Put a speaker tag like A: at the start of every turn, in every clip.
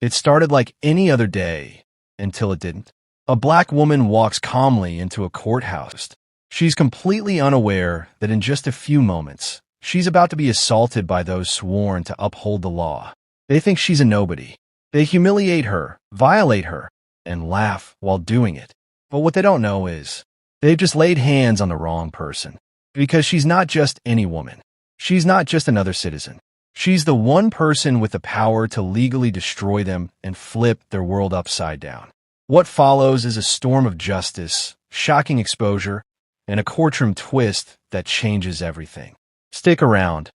A: It started like any other day, until it didn't. A black woman walks calmly into a courthouse. She's completely unaware that in just a few moments, she's about to be assaulted by those sworn to uphold the law. They think she's a nobody. They humiliate her, violate her, and laugh while doing it. But what they don't know is, they've just laid hands on the wrong person. Because she's not just any woman. She's not just another citizen. She's the one person with the power to legally destroy them and flip their world upside down. What follows is a storm of justice, shocking exposure, and a courtroom twist that changes everything. Stick around.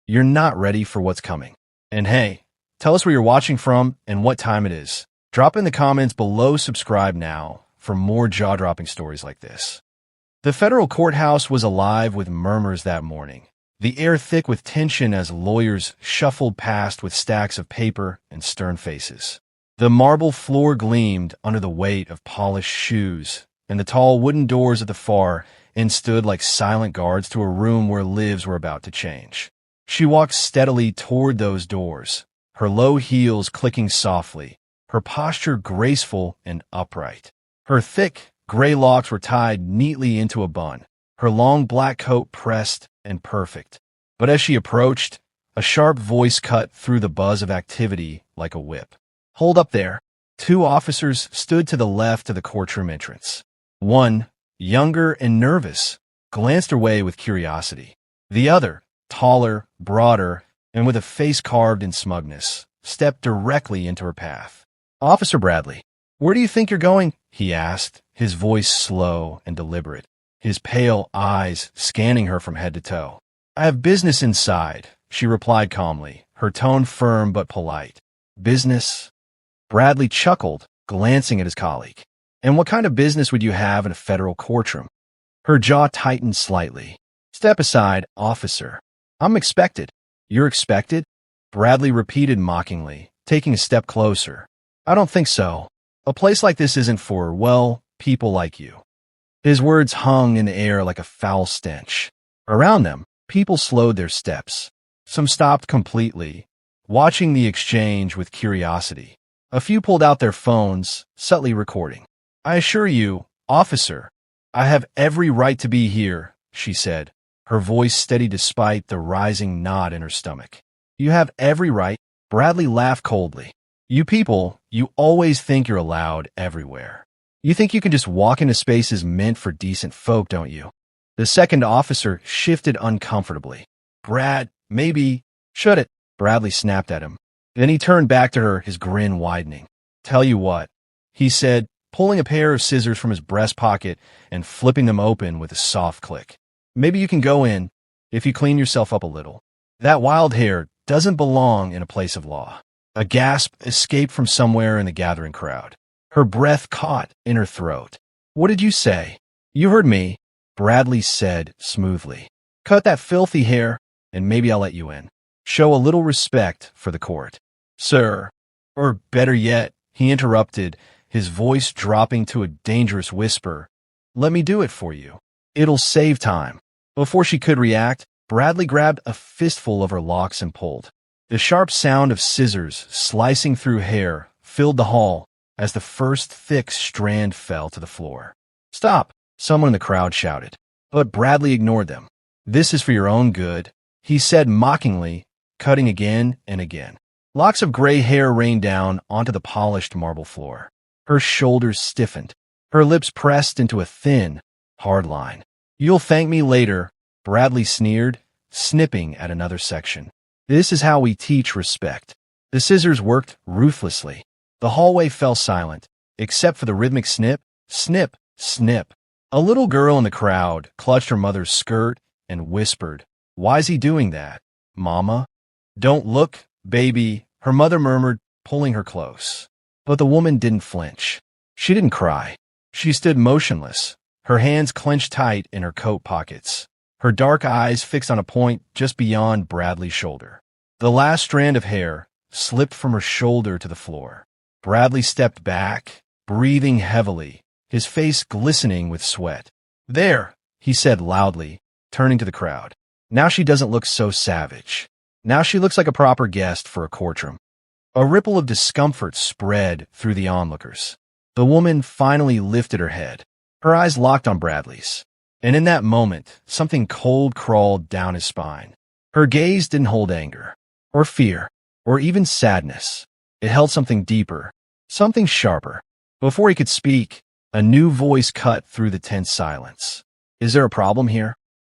A: You're not ready for what's coming. And hey, tell us where you're watching from and what time it is. Drop in the comments below, subscribe now for more jaw-dropping stories like this. The federal courthouse was alive with murmurs that morning, the air thick with tension as lawyers shuffled past with stacks of paper and stern faces. The marble floor gleamed under the weight of polished shoes, and the tall wooden doors at the far end stood like silent guards to a room where lives were about to change. She walked steadily toward those doors, her low heels clicking softly, her posture graceful and upright. Her thick, gray locks were tied neatly into a bun, her long black coat pressed and perfect. But as she approached, a sharp voice cut through the buzz of activity like a whip. "Hold up there." Two officers stood to the left of the courtroom entrance. One, younger and nervous, glanced her way with curiosity. The other, taller, broader, and with a face carved in smugness, stepped directly into her path. "Officer Bradley, where do you think you're going?" he asked, his voice slow and deliberate, his pale eyes scanning her from head to toe. "I have business inside," she replied calmly, her tone firm but polite. "Business?" Bradley chuckled, glancing at his colleague. "And what kind of business would you have in a federal courtroom?" Her jaw tightened slightly. "Step aside, officer. I'm expected." "You're expected?" Bradley repeated mockingly, taking a step closer. "I don't think so. A place like this isn't for, well, people like you." His words hung in the air like a foul stench. Around them, people slowed their steps. Some stopped completely, watching the exchange with curiosity. A few pulled out their phones, subtly recording. "I assure you, officer, I have every right to be here," she said, her voice steady despite the rising knot in her stomach. "You have every right." Bradley laughed coldly. "You people, you always think you're allowed everywhere. You think you can just walk into spaces meant for decent folk, don't you?" The second officer shifted uncomfortably. "Brad, maybe—" "Shut it," Bradley snapped at him. Then he turned back to her, his grin widening. "Tell you what," he said, pulling a pair of scissors from his breast pocket and flipping them open with a soft click. "Maybe you can go in, if you clean yourself up a little. That wild hair doesn't belong in a place of law." A gasp escaped from somewhere in the gathering crowd. Her breath caught in her throat. "What did you say?" "You heard me," Bradley said smoothly. "Cut that filthy hair, and maybe I'll let you in. Show a little respect for the court." "Sir," or better yet, he interrupted, his voice dropping to a dangerous whisper, "let me do it for you. It'll save time." Before she could react, Bradley grabbed a fistful of her locks and pulled. The sharp sound of scissors slicing through hair filled the hall as the first thick strand fell to the floor. "Stop!" someone in the crowd shouted. But Bradley ignored them. "This is for your own good," he said mockingly, cutting again and again. Locks of gray hair rained down onto the polished marble floor. Her shoulders stiffened. Her lips pressed into a thin, hard line. "You'll thank me later," Bradley sneered, snipping at another section. "This is how we teach respect." The scissors worked ruthlessly. The hallway fell silent, except for the rhythmic snip, snip, snip. A little girl in the crowd clutched her mother's skirt and whispered, "Why's he doing that, Mama?" "Don't look, baby," her mother murmured, pulling her close. But the woman didn't flinch. She didn't cry. She stood motionless, her hands clenched tight in her coat pockets, her dark eyes fixed on a point just beyond Bradley's shoulder. The last strand of hair slipped from her shoulder to the floor. Bradley stepped back, breathing heavily, his face glistening with sweat. "There," he said loudly, turning to the crowd. "Now she doesn't look so savage. Now she looks like a proper guest for a courtroom." A ripple of discomfort spread through the onlookers. The woman finally lifted her head. Her eyes locked on Bradley's. And in that moment, something cold crawled down his spine. Her gaze didn't hold anger, or fear, or even sadness. It held something deeper, something sharper. Before he could speak, a new voice cut through the tense silence. "Is there a problem here?"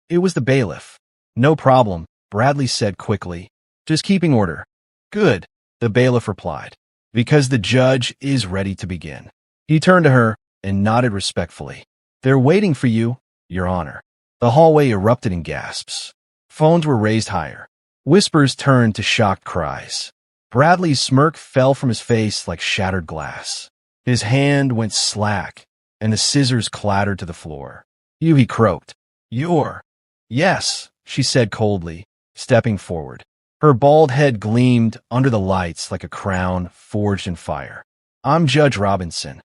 A: It was the bailiff. "No problem," Bradley said quickly. "Just keeping order." "Good," the bailiff replied, "because the judge is ready to begin." He turned to her and nodded respectfully. "They're waiting for you, Your Honor." The hallway erupted in gasps. Phones were raised higher. Whispers turned to shocked cries. Bradley's smirk fell from his face like shattered glass. His hand went slack, and the scissors clattered to the floor. "You," he croaked. "You're—" "Yes," she said coldly, stepping forward. Her bald head gleamed under the lights like a crown forged in fire. "I'm Judge Robinson."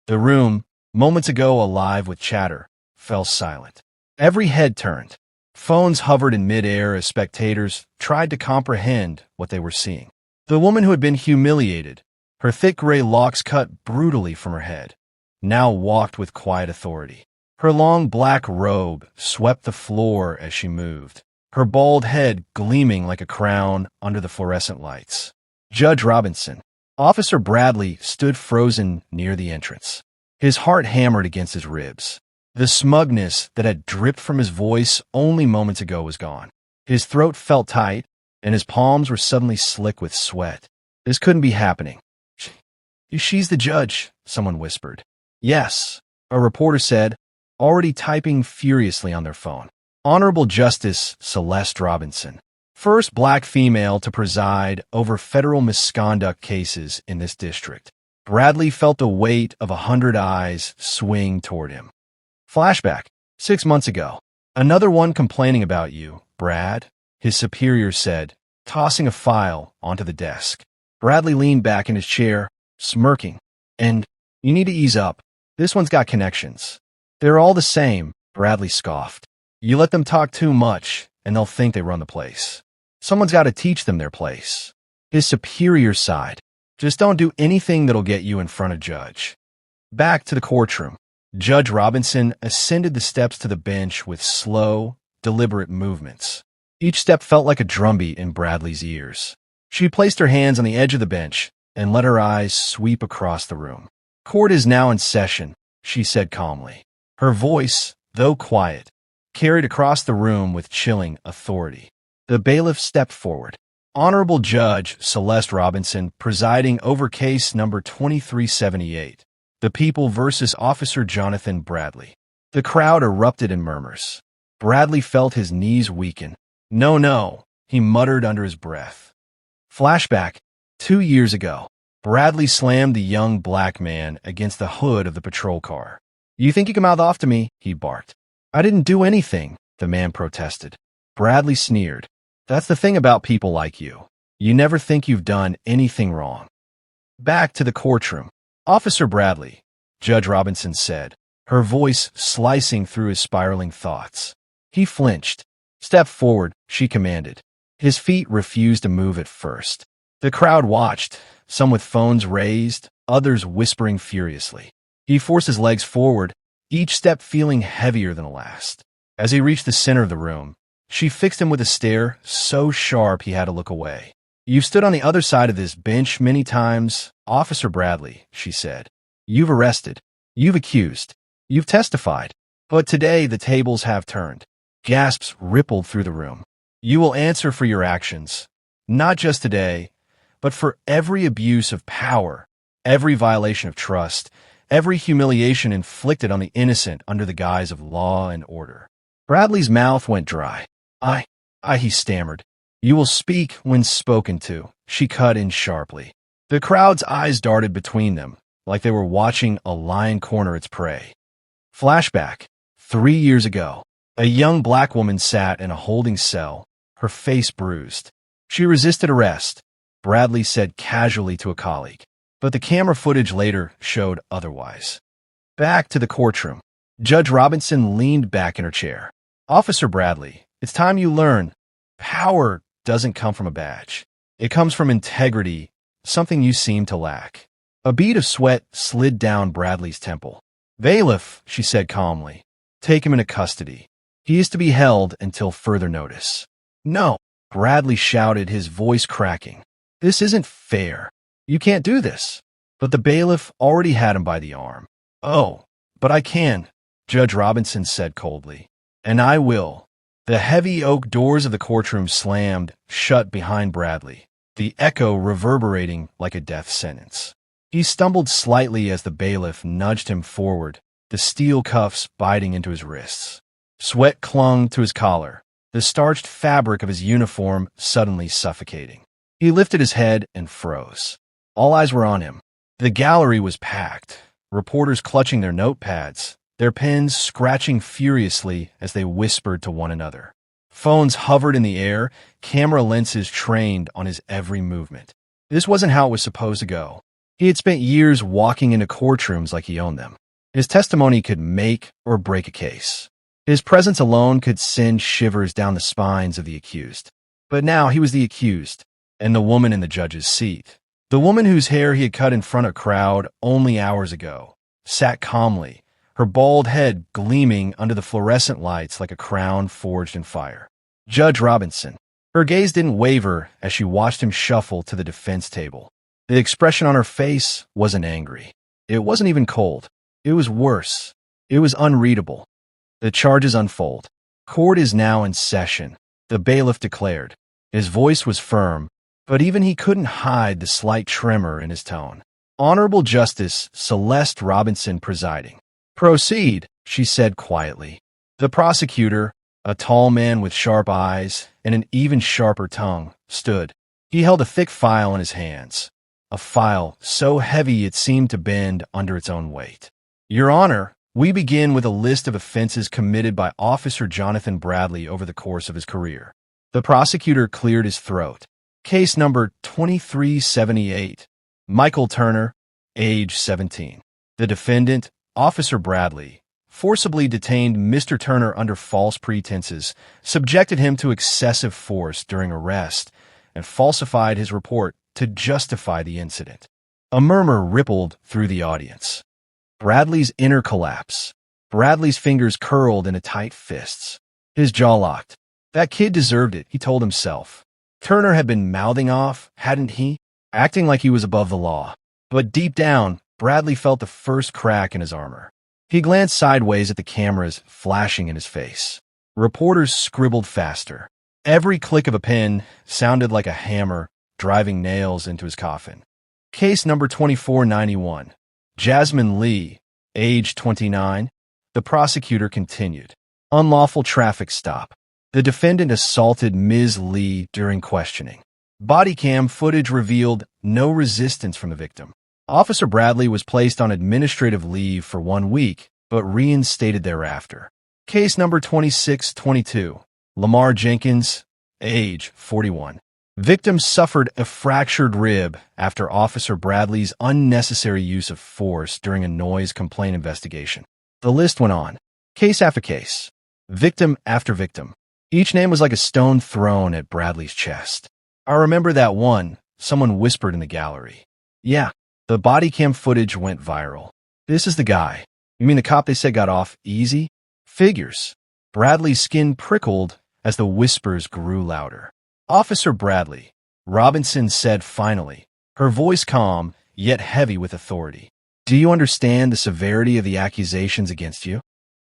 A: The room, moments ago alive with chatter, fell silent. Every head turned. Phones hovered in midair as spectators tried to comprehend what they were seeing. The woman who had been humiliated, her thick gray locks cut brutally from her head, now walked with quiet authority. Her long black robe swept the floor as she moved, her bald head gleaming like a crown under the fluorescent lights. Judge Robinson. Officer Bradley stood frozen near the entrance. His heart hammered against his ribs. The smugness that had dripped from his voice only moments ago was gone. His throat felt tight, and his palms were suddenly slick with sweat. This couldn't be happening. "She's the judge," someone whispered. "Yes," a reporter said, already typing furiously on their phone. "Honorable Justice Celeste Robinson, first black female to preside over federal misconduct cases in this district." Bradley felt the weight of 100 eyes swing toward him. Flashback. 6 months ago. "Another one complaining about you, Brad," his superior said, tossing a file onto the desk. Bradley leaned back in his chair, smirking. "And you need to ease up. This one's got connections." "They're all the same," Bradley scoffed. "You let them talk too much, and they'll think they run the place. Someone's got to teach them their place." His superior sighed. "Just don't do anything that'll get you in front of Judge." Back to the courtroom. Judge Robinson ascended the steps to the bench with slow, deliberate movements. Each step felt like a drumbeat in Bradley's ears. She placed her hands on the edge of the bench and let her eyes sweep across the room. "Court is now in session," she said calmly. Her voice, though quiet, carried across the room with chilling authority. The bailiff stepped forward. "Honorable Judge Celeste Robinson, presiding over case number 2378. The People versus Officer Jonathan Bradley." The crowd erupted in murmurs. Bradley felt his knees weaken. "No, no," he muttered under his breath. Flashback. 2 years ago. Bradley slammed the young black man against the hood of the patrol car. "You think you can mouth off to me?" he barked. "I didn't do anything," the man protested. Bradley sneered. "That's the thing about people like you. You never think you've done anything wrong." Back to the courtroom. "Officer Bradley," Judge Robinson said, her voice slicing through his spiraling thoughts. He flinched. "Step forward," she commanded. His feet refused to move at first. The crowd watched, some with phones raised, others whispering furiously. He forced his legs forward, each step feeling heavier than the last. As he reached the center of the room, she fixed him with a stare so sharp he had to look away. "You've stood on the other side of this bench many times, Officer Bradley," she said. "You've arrested. You've accused. You've testified. But today the tables have turned." Gasps rippled through the room. "You will answer for your actions, not just today, but for every abuse of power, every violation of trust, every humiliation inflicted on the innocent under the guise of law and order." Bradley's mouth went dry. I, he stammered. "You will speak when spoken to," she cut in sharply. The crowd's eyes darted between them, like they were watching a lion corner its prey. Flashback. 3 years ago. A young black woman sat in a holding cell, her face bruised. She resisted arrest, Bradley said casually to a colleague, but the camera footage later showed otherwise. Back to the courtroom. Judge Robinson leaned back in her chair. "Officer Bradley, it's time you learn. Power doesn't come from a badge. It comes from integrity, something you seem to lack." A bead of sweat slid down Bradley's temple. "Bailiff," she said calmly, "take him into custody. He is to be held until further notice." "No," Bradley shouted, his voice cracking. "This isn't fair. You can't do this." But the bailiff already had him by the arm. "Oh, but I can," Judge Robinson said coldly. "And I will." The heavy oak doors of the courtroom slammed shut behind Bradley, the echo reverberating like a death sentence. He stumbled slightly as the bailiff nudged him forward, the steel cuffs biting into his wrists. Sweat clung to his collar, the starched fabric of his uniform suddenly suffocating. He lifted his head and froze. All eyes were on him. The gallery was packed, reporters clutching their notepads, their pens scratching furiously as they whispered to one another. Phones hovered in the air, camera lenses trained on his every movement. This wasn't how it was supposed to go. He had spent years walking into courtrooms like he owned them. His testimony could make or break a case. His presence alone could send shivers down the spines of the accused. But now he was the accused, and the woman in the judge's seat. The woman whose hair he had cut in front of a crowd only hours ago sat calmly, her bald head gleaming under the fluorescent lights like a crown forged in fire. Judge Robinson. Her gaze didn't waver as she watched him shuffle to the defense table. The expression on her face wasn't angry. It wasn't even cold. It was worse. It was unreadable. The charges unfold. "Court is now in session," the bailiff declared. His voice was firm, but even he couldn't hide the slight tremor in his tone. "Honorable Justice Celeste Robinson presiding." "Proceed," she said quietly. The prosecutor, a tall man with sharp eyes and an even sharper tongue, stood. He held a thick file in his hands, a file so heavy it seemed to bend under its own weight. "Your Honor, we begin with a list of offenses committed by Officer Jonathan Bradley over the course of his career." The prosecutor cleared his throat. "Case number 2378, Michael Turner, age 17. The defendant, Officer Bradley, forcibly detained Mr. Turner under false pretenses, subjected him to excessive force during arrest, and falsified his report to justify the incident." A murmur rippled through the audience. Bradley's inner collapse. Bradley's fingers curled into tight fists. His jaw locked. That kid deserved it, he told himself. Turner had been mouthing off, hadn't he? Acting like he was above the law. But deep down, Bradley felt the first crack in his armor. He glanced sideways at the cameras flashing in his face. Reporters scribbled faster. Every click of a pen sounded like a hammer driving nails into his coffin. Case number 2491, Jasmine Lee, age 29. The prosecutor continued. Unlawful traffic stop. The defendant assaulted Ms. Lee during questioning. Body cam footage revealed no resistance from the victim. Officer Bradley was placed on administrative leave for 1 week, but reinstated thereafter. Case number 2622, Lamar Jenkins, age 41. Victim suffered a fractured rib after Officer Bradley's unnecessary use of force during a noise complaint investigation. The list went on. Case after case. Victim after victim. Each name was like a stone thrown at Bradley's chest. "I remember that one," someone whispered in the gallery. "Yeah." The body cam footage went viral. "This is the guy. You mean the cop they said got off easy?" Figures. Bradley's skin prickled as the whispers grew louder. "Officer Bradley," Robinson said finally, her voice calm, yet heavy with authority. "Do you understand the severity of the accusations against you?"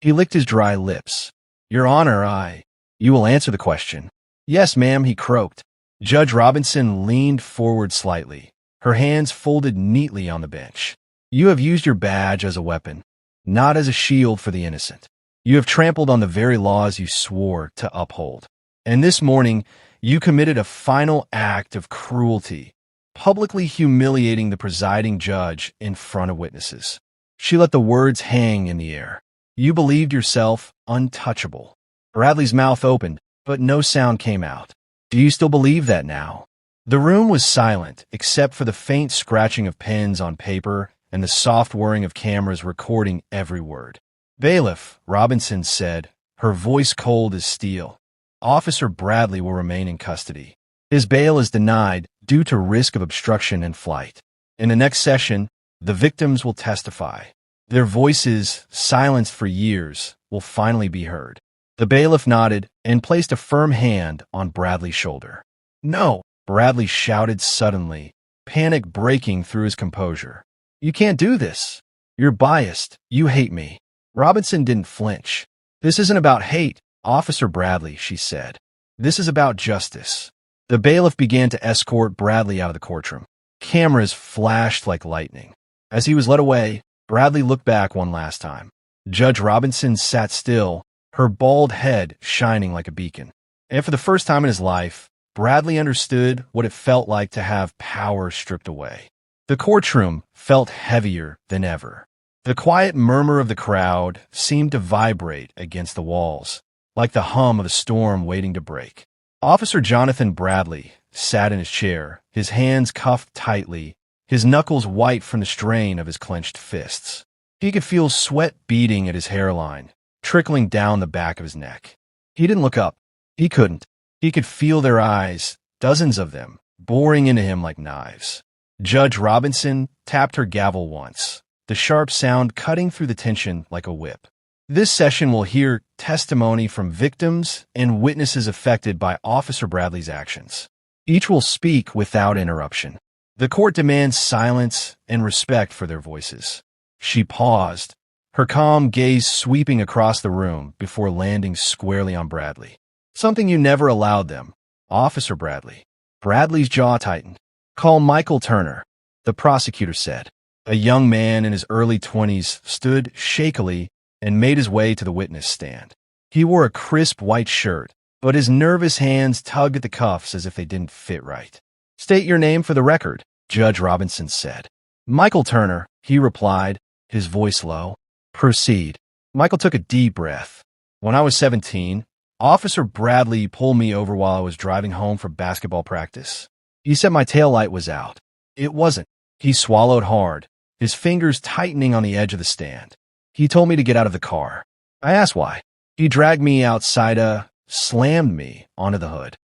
A: He licked his dry lips. "Your Honor, You will answer the question." "Yes, ma'am," he croaked. Judge Robinson leaned forward slightly, her hands folded neatly on the bench. "You have used your badge as a weapon, not as a shield for the innocent. You have trampled on the very laws you swore to uphold. And this morning, you committed a final act of cruelty, publicly humiliating the presiding judge in front of witnesses." She let the words hang in the air. "You believed yourself untouchable." Bradley's mouth opened, but no sound came out. "Do you still believe that now?" The room was silent, except for the faint scratching of pens on paper and the soft whirring of cameras recording every word. "Bailiff," Robinson said, her voice cold as steel, "Officer Bradley will remain in custody. His bail is denied due to risk of obstruction and flight. In the next session, the victims will testify. Their voices, silenced for years, will finally be heard. The bailiff nodded and placed a firm hand on Bradley's shoulder. "No," Bradley shouted suddenly, panic breaking through his composure. "You can't do this. You're biased. You hate me." Robinson didn't flinch. "This isn't about hate, Officer Bradley," she said. "This is about justice." The bailiff began to escort Bradley out of the courtroom. Cameras flashed like lightning. As he was led away, Bradley looked back one last time. Judge Robinson sat still, her bald head shining like a beacon. And for the first time in his life, Bradley understood what it felt like to have power stripped away. The courtroom felt heavier than ever. The quiet murmur of the crowd seemed to vibrate against the walls, like the hum of a storm waiting to break. Officer Jonathan Bradley sat in his chair, his hands cuffed tightly, his knuckles white from the strain of his clenched fists. He could feel sweat beading at his hairline, trickling down the back of his neck. He didn't look up. He couldn't. He could feel their eyes, dozens of them, boring into him like knives. Judge Robinson tapped her gavel once, the sharp sound cutting through the tension like a whip. This session will hear testimony from victims and witnesses affected by Officer Bradley's actions. Each will speak without interruption. The court demands silence and respect for their voices. She paused, her calm gaze sweeping across the room before landing squarely on Bradley. "Something you never allowed them, Officer Bradley." Bradley's jaw tightened. "Call Michael Turner," the prosecutor said. A young man in his early 20s stood shakily and made his way to the witness stand. He wore a crisp white shirt, but his nervous hands tugged at the cuffs as if they didn't fit right. "State your name for the record," Judge Robinson said. "Michael Turner," he replied, his voice low. "Proceed." Michael took a deep breath. "When I was 17, Officer Bradley pulled me over while I was driving home from basketball practice. He said my taillight was out. It wasn't." He swallowed hard, his fingers tightening on the edge of the stand. "He told me to get out of the car. I asked why. He dragged me outside, slammed me onto the hood."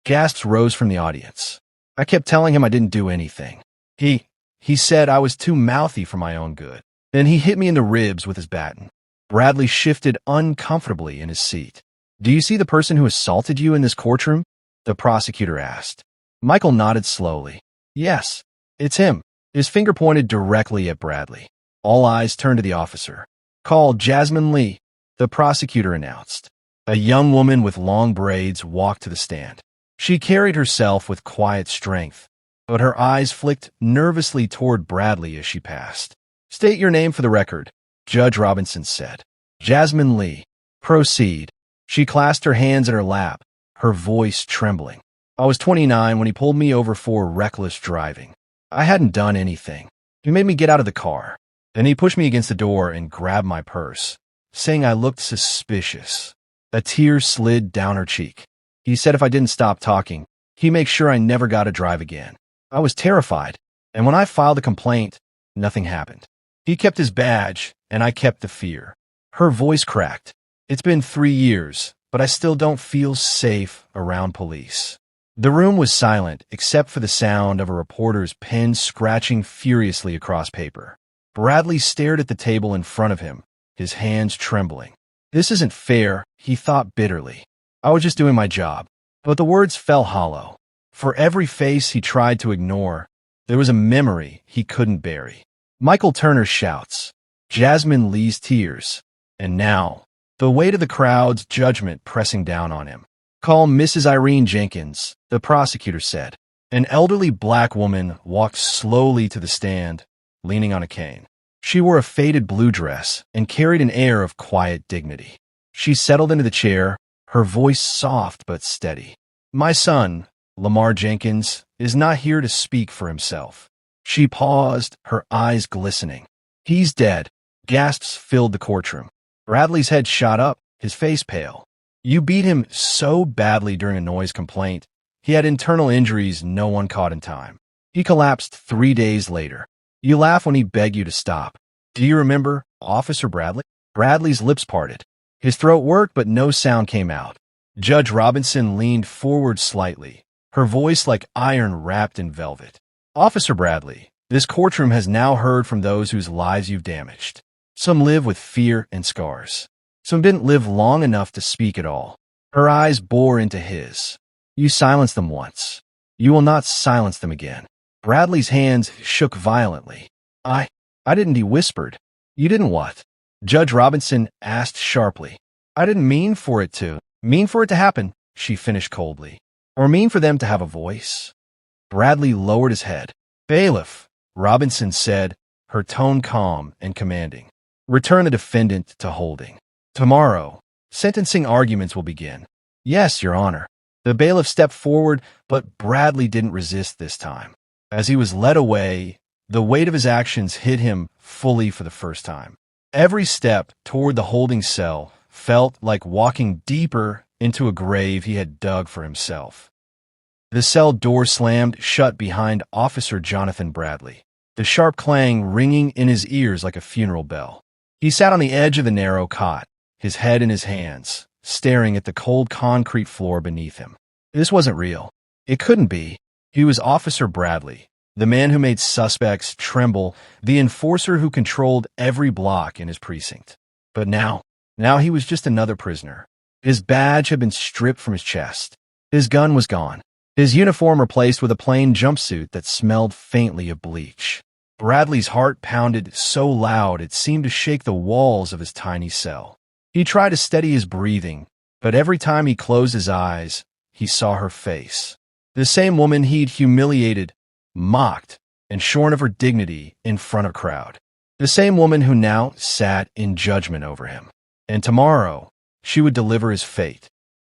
A: Gasps rose from the audience. "I kept telling him I didn't do anything. He said I was too mouthy for my own good. Then he hit me in the ribs with his baton." Bradley shifted uncomfortably in his seat. "Do you see the person who assaulted you in this courtroom?" the prosecutor asked. Michael nodded slowly. "Yes, it's him." His finger pointed directly at Bradley. All eyes turned to the officer. "Call Jasmine Lee," the prosecutor announced. A young woman with long braids walked to the stand. She carried herself with quiet strength, but her eyes flicked nervously toward Bradley as she passed. "State your name for the record," Judge Robinson said. "Jasmine Lee." "Proceed." She clasped her hands in her lap, her voice trembling. "I was 29 when he pulled me over for reckless driving. I hadn't done anything. He made me get out of the car. Then he pushed me against the door and grabbed my purse, saying I looked suspicious." A tear slid down her cheek. "He said if I didn't stop talking, he'd make sure I never got to drive again. I was terrified, and when I filed a complaint, nothing happened. He kept his badge, and I kept the fear." Her voice cracked. "It's been 3 years, but I still don't feel safe around police." The room was silent except for the sound of a reporter's pen scratching furiously across paper. Bradley stared at the table in front of him, his hands trembling. "This isn't fair," he thought bitterly. "I was just doing my job." But the words fell hollow. For every face he tried to ignore, there was a memory he couldn't bury. Michael Turner's shouts, Jasmine Lee's tears, and now, the weight of the crowd's judgment pressing down on him. "Call Mrs. Irene Jenkins," the prosecutor said. An elderly black woman walked slowly to the stand, leaning on a cane. She wore a faded blue dress and carried an air of quiet dignity. She settled into the chair, her voice soft but steady. "My son, Lamar Jenkins, is not here to speak for himself." She paused, her eyes glistening. "He's dead." Gasps filled the courtroom. Bradley's head shot up, his face pale. "You beat him so badly during a noise complaint. He had internal injuries no one caught in time. He collapsed 3 days later. You laugh when he begged you to stop. Do you remember, Officer Bradley?" Bradley's lips parted. His throat worked, but no sound came out. Judge Robinson leaned forward slightly, her voice like iron wrapped in velvet. Officer Bradley, this courtroom has now heard from those whose lives you've damaged. Some live with fear and scars. Some didn't live long enough to speak at all. Her eyes bore into his. You silenced them once. You will not silence them again. Bradley's hands shook violently. I didn't, he whispered. You didn't what? Judge Robinson asked sharply. I didn't mean for it to happen, she finished coldly. Or mean for them to have a voice. Bradley lowered his head. Bailiff, Robinson said, her tone calm and commanding. Return the defendant to holding. Tomorrow, sentencing arguments will begin. Yes, Your Honor. The bailiff stepped forward, but Bradley didn't resist this time. As he was led away, the weight of his actions hit him fully for the first time. Every step toward the holding cell felt like walking deeper into a grave he had dug for himself. The cell door slammed shut behind Officer Jonathan Bradley, the sharp clang ringing in his ears like a funeral bell. He sat on the edge of the narrow cot, his head in his hands, staring at the cold concrete floor beneath him. This wasn't real. It couldn't be. He was Officer Bradley, the man who made suspects tremble, the enforcer who controlled every block in his precinct. But now he was just another prisoner. His badge had been stripped from his chest. His gun was gone. His uniform replaced with a plain jumpsuit that smelled faintly of bleach. Bradley's heart pounded so loud it seemed to shake the walls of his tiny cell. He tried to steady his breathing, but every time he closed his eyes, he saw her face. The same woman he'd humiliated, mocked, and shorn of her dignity in front of a crowd. The same woman who now sat in judgment over him. And tomorrow, she would deliver his fate.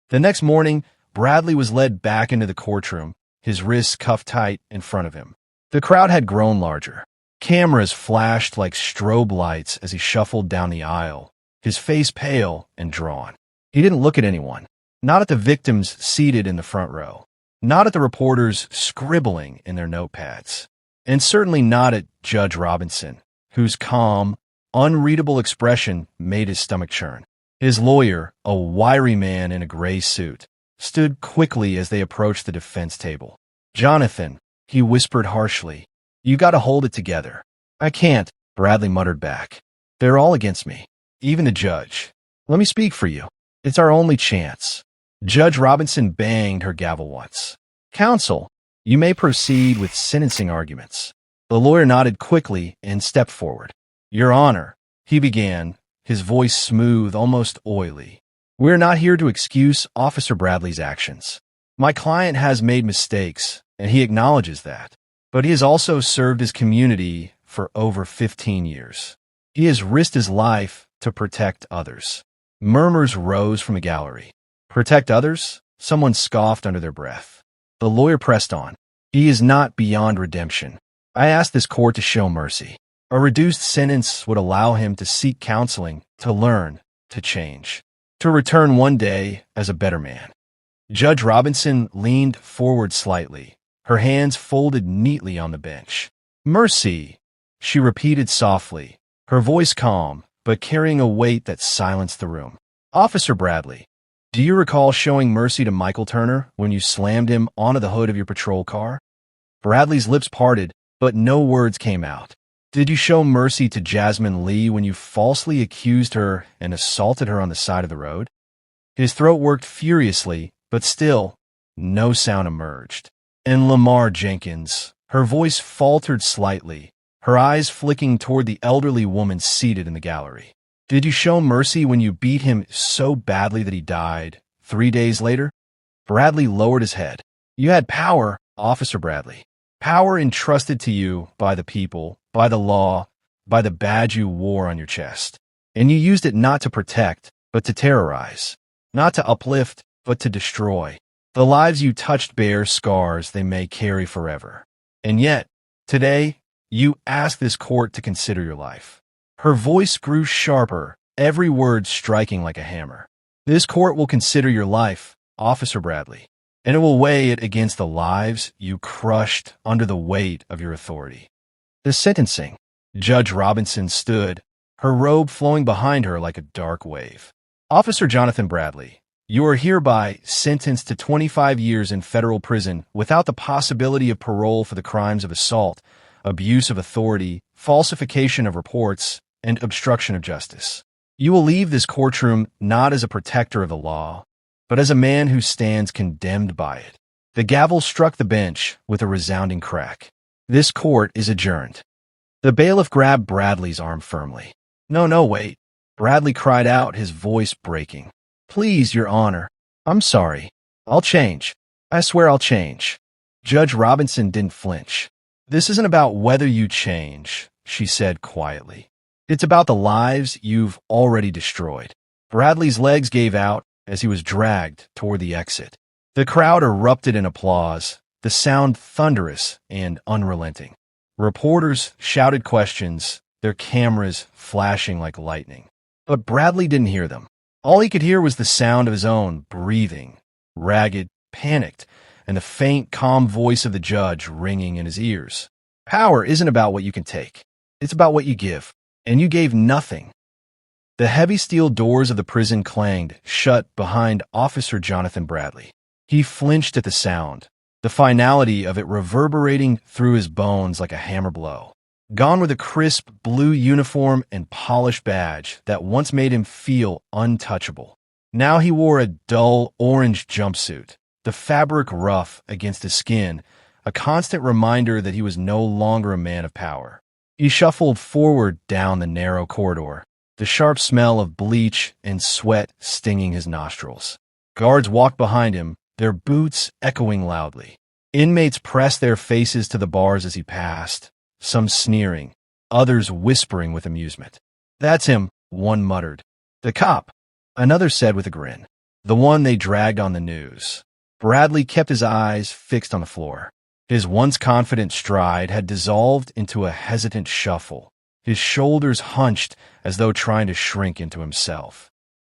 A: The next morning, Bradley was led back into the courtroom, his wrists cuffed tight in front of him. The crowd had grown larger. Cameras flashed like strobe lights as he shuffled down the aisle, his face pale and drawn. He didn't look at anyone, not at the victims seated in the front row, not at the reporters scribbling in their notepads, and certainly not at Judge Robinson, whose calm, unreadable expression made his stomach churn. His lawyer, a wiry man in a gray suit, stood quickly as they approached the defense table. Jonathan, he whispered harshly, you gotta hold it together. I can't, Bradley muttered back. They're all against me, even the judge. Let me speak for you. It's our only chance. Judge Robinson banged her gavel once. Counsel, you may proceed with sentencing arguments. The lawyer nodded quickly and stepped forward. Your Honor, he began, his voice smooth, almost oily. We're not here to excuse Officer Bradley's actions. My client has made mistakes, and he acknowledges that. But he has also served his community for over 15 years. He has risked his life to protect others. Murmurs rose from the gallery. Protect others? Someone scoffed under their breath. The lawyer pressed on. He is not beyond redemption. I ask this court to show mercy. A reduced sentence would allow him to seek counseling, to learn, to change, to return one day as a better man. Judge Robinson leaned forward slightly, her hands folded neatly on the bench. Mercy, she repeated softly, her voice calm, but carrying a weight that silenced the room. Officer Bradley, do you recall showing mercy to Michael Turner when you slammed him onto the hood of your patrol car? Bradley's lips parted, but no words came out. Did you show mercy to Jasmine Lee when you falsely accused her and assaulted her on the side of the road? His throat worked furiously, but still, no sound emerged. And Lamar Jenkins, her voice faltered slightly, her eyes flicking toward the elderly woman seated in the gallery. Did you show mercy when you beat him so badly that he died 3 days later? Bradley lowered his head. You had power, Officer Bradley. Power entrusted to you by the people, by the law, by the badge you wore on your chest. And you used it not to protect, but to terrorize. Not to uplift, but to destroy. The lives you touched bear scars they may carry forever. And yet, today, you ask this court to consider your life. Her voice grew sharper, every word striking like a hammer. This court will consider your life, Officer Bradley, and it will weigh it against the lives you crushed under the weight of your authority. The sentencing. Judge Robinson stood, her robe flowing behind her like a dark wave. Officer Jonathan Bradley, You are hereby sentenced to 25 years in federal prison without the possibility of parole for the crimes of assault, abuse of authority, falsification of reports, and obstruction of justice. You will leave this courtroom not as a protector of the law, but as a man who stands condemned by it. The gavel struck the bench with a resounding crack. This court is adjourned. The bailiff grabbed Bradley's arm firmly. No, wait. Bradley cried out, his voice breaking. Please, Your Honor. I'm sorry. I'll change. I swear I'll change. Judge Robinson didn't flinch. This isn't about whether you change, she said quietly. It's about the lives you've already destroyed. Bradley's legs gave out as he was dragged toward the exit. The crowd erupted in applause, the sound thunderous and unrelenting. Reporters shouted questions, their cameras flashing like lightning. But Bradley didn't hear them. All he could hear was the sound of his own breathing, ragged, panicked, and the faint, calm voice of the judge ringing in his ears. Power isn't about what you can take. It's about what you give. And you gave nothing. The heavy steel doors of the prison clanged shut behind Officer Jonathan Bradley. He flinched at the sound, the finality of it reverberating through his bones like a hammer blow. Gone were the crisp blue uniform and polished badge that once made him feel untouchable. Now he wore a dull orange jumpsuit, the fabric rough against his skin, a constant reminder that he was no longer a man of power. He shuffled forward down the narrow corridor, the sharp smell of bleach and sweat stinging his nostrils. Guards walked behind him, their boots echoing loudly. Inmates pressed their faces to the bars as he passed, some sneering, others whispering with amusement. That's him, one muttered. The cop, another said with a grin. The one they dragged on the news. Bradley kept his eyes fixed on the floor. His once confident stride had dissolved into a hesitant shuffle, his shoulders hunched as though trying to shrink into himself.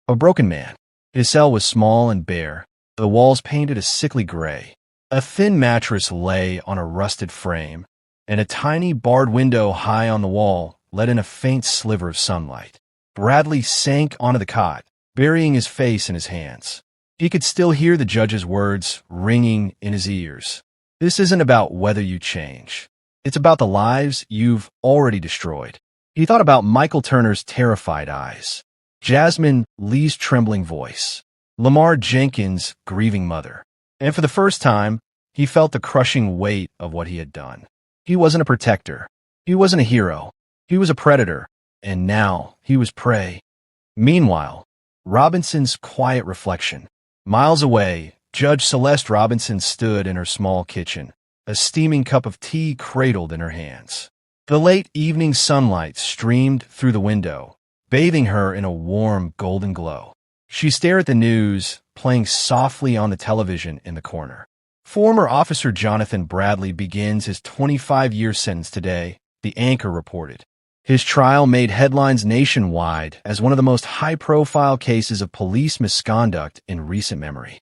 A: A broken man. His cell was small and bare, the walls painted a sickly gray. A thin mattress lay on a rusted frame, and a tiny barred window high on the wall let in a faint sliver of sunlight. Bradley sank onto the cot, burying his face in his hands. He could still hear the judge's words ringing in his ears. This isn't about whether you change. It's about the lives you've already destroyed. He thought about Michael Turner's terrified eyes, Jasmine Lee's trembling voice, Lamar Jenkins' grieving mother. And for the first time, he felt the crushing weight of what he had done. He wasn't a protector. He wasn't a hero. He was a predator. And now he was prey. Meanwhile, Robinson's quiet reflection. Miles away, Judge Celeste Robinson stood in her small kitchen, a steaming cup of tea cradled in her hands. The late evening sunlight streamed through the window, bathing her in a warm golden glow. She stared at the news, playing softly on the television in the corner. Former Officer Jonathan Bradley begins his 25-year sentence today, the anchor reported. His trial made headlines nationwide as one of the most high-profile cases of police misconduct in recent memory.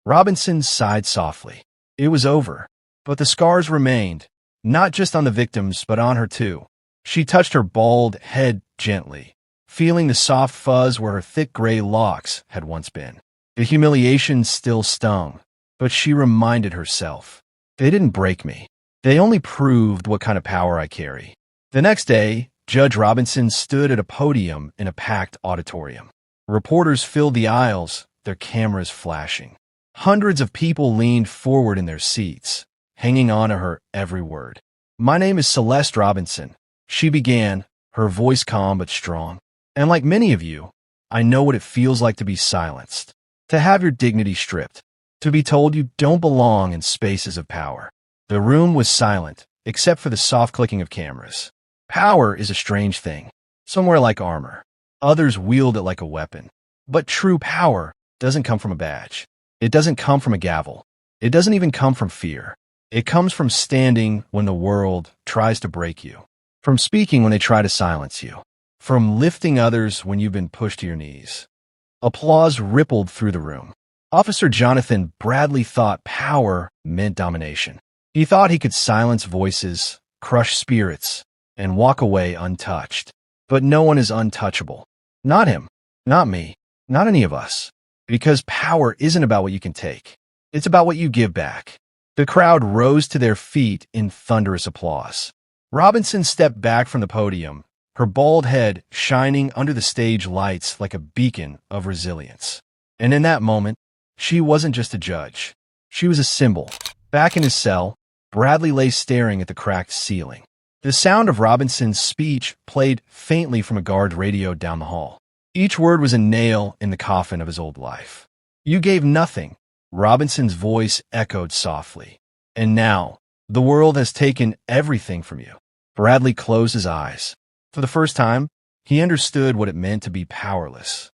A: Robinson sighed softly. It was over, but the scars remained, not just on the victims, but on her too. She touched her bald head gently, feeling the soft fuzz where her thick gray locks had once been. The humiliation still stung, but she reminded herself, they didn't break me. They only proved what kind of power I carry. The next day, Judge Robinson stood at a podium in a packed auditorium. Reporters filled the aisles, their cameras flashing. Hundreds of people leaned forward in their seats, hanging on to her every word. My name is Celeste Robinson, she began, her voice calm but strong. And like many of you, I know what it feels like to be silenced, to have your dignity stripped, to be told you don't belong in spaces of power. The room was silent, except for the soft clicking of cameras. Power is a strange thing. Some wear like armor. Others wield it like a weapon. But true power doesn't come from a badge. It doesn't come from a gavel. It doesn't even come from fear. It comes from standing when the world tries to break you, from speaking when they try to silence you, from lifting others when you've been pushed to your knees. Applause rippled through the room. Officer Jonathan Bradley thought power meant domination. He thought he could silence voices, crush spirits, and walk away untouched. But no one is untouchable. Not him. Not me. Not any of us. Because power isn't about what you can take. It's about what you give back. The crowd rose to their feet in thunderous applause. Robinson stepped back from the podium, her bald head shining under the stage lights like a beacon of resilience. And in that moment, she wasn't just a judge. She was a symbol. Back in his cell, Bradley lay staring at the cracked ceiling. The sound of Robinson's speech played faintly from a guard radio down the hall. Each word was a nail in the coffin of his old life. "You gave nothing," Robinson's voice echoed softly. "And now, the world has taken everything from you." Bradley closed his eyes. For the first time, he understood what it meant to be powerless.